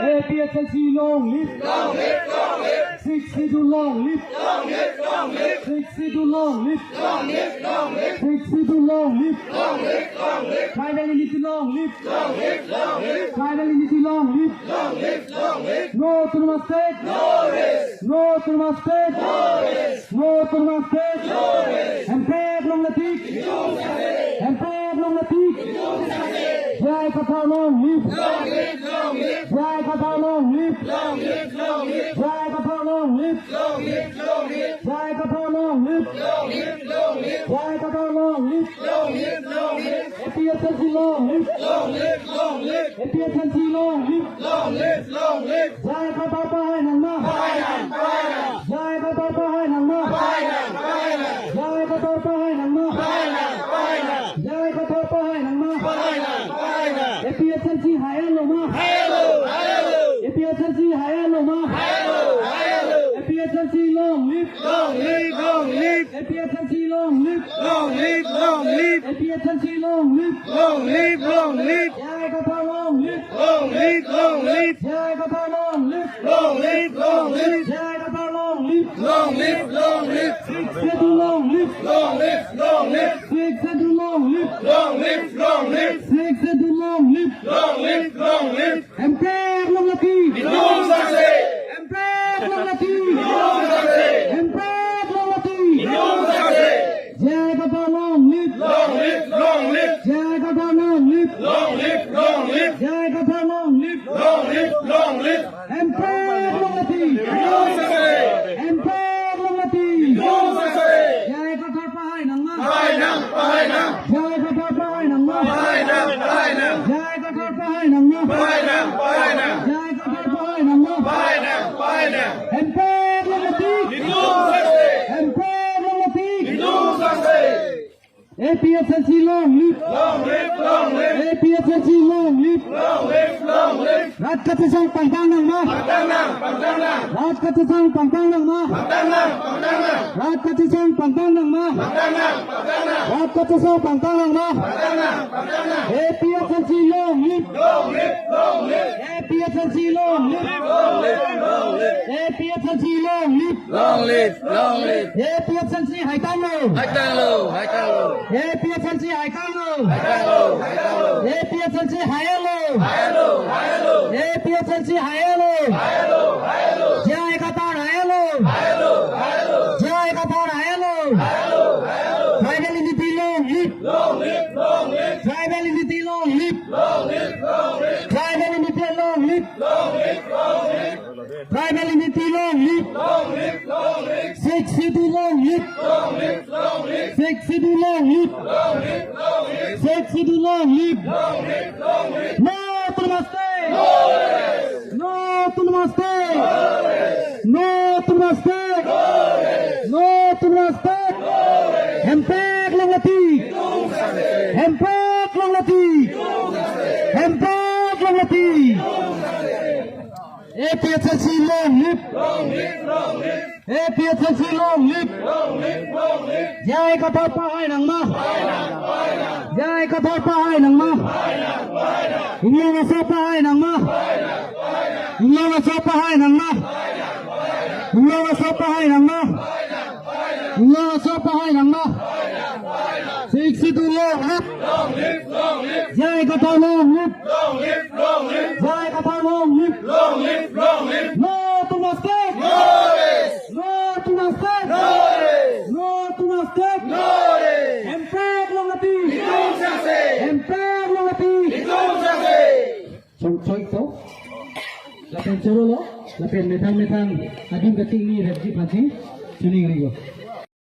APSLC long live. 62 long live. 62 long live. 62 long live. Tribal unity long live. Tribal unity long live. No to the mistake. No to the mistake. No to the mistake. Empire long the peak. Empire long the peak. Jai Kata long live. Jai Kata long live. Jai Kata long live. Jai Kata long live. Jai Kata long live. APSLC long live. APSLC long live. Jai Kata Pahai Nang Ma. Jai Kata Pahai Nang Ma. Jai Kata Pahai Nang Ma. Jai Kata Pahai Nang Ma. APSLC Haya Lo Ma. APSLC Haya Lo Ma. APSLC long live. APSLC long live. APSLC long live. Jai Kata long live. Jai Kata long live. Jai Kata long live. 62 long live. 62 long live. 62 long live. Empire long laki. Empire long laki. Empire long laki. Jai Kata long live. Jai Kata long live. Jai Kata long live. Empire long laki. Empire long laki. Jai Kata Pahai Nang Ma. Jai Kata Pahai Nang Ma. Jai Kata Pahai Nang Ma. Jai Kata Pahai Nang Ma. Empire long laki. Empire long laki. APSLC long live. APSLC long live. Rat Katisang Pangtang Nang Ma. Rat Katisang Pangtang Nang Ma. Rat Katisang Pangtang Nang Ma. Rat Katisang Pangtang Nang Ma. APSLC long live. APSLC long live. APSLC long live. APSLC Hai Tang Lo. APSLC Hai Tang Lo. APSLC Haya Lo. APSLC Haya Lo. Jai Kata Haya Lo. Jai Kata Haya Lo. Tribal unity long live. Tribal unity long live. Tribal unity long live. Tribal unity long live. 62 long live. 62 long live. 62 long live. No to the mistake. No to the mistake. No to the mistake. No to the mistake. Empire long lati. Empire long lati. Empire long lati. APSLC long live. APSLC long live. Jai Kata Pahai Nang Ma. Jai Kata Pahai Nang Ma. Ingawa sa Pahai Nang Ma. Ingawa sa Pahai Nang Ma. Ingawa sa Pahai Nang Ma. Ingawa sa Pahai Nang Ma. 62 long live. Jai Kata long live. Jai Kata long live. No to mistake. No to mistake. No to mistake. Empire long lati. Empire long lati. Choy to. Lapen choro lo. Lapen metang. Agim kating ni repji panci. Tuning rigo.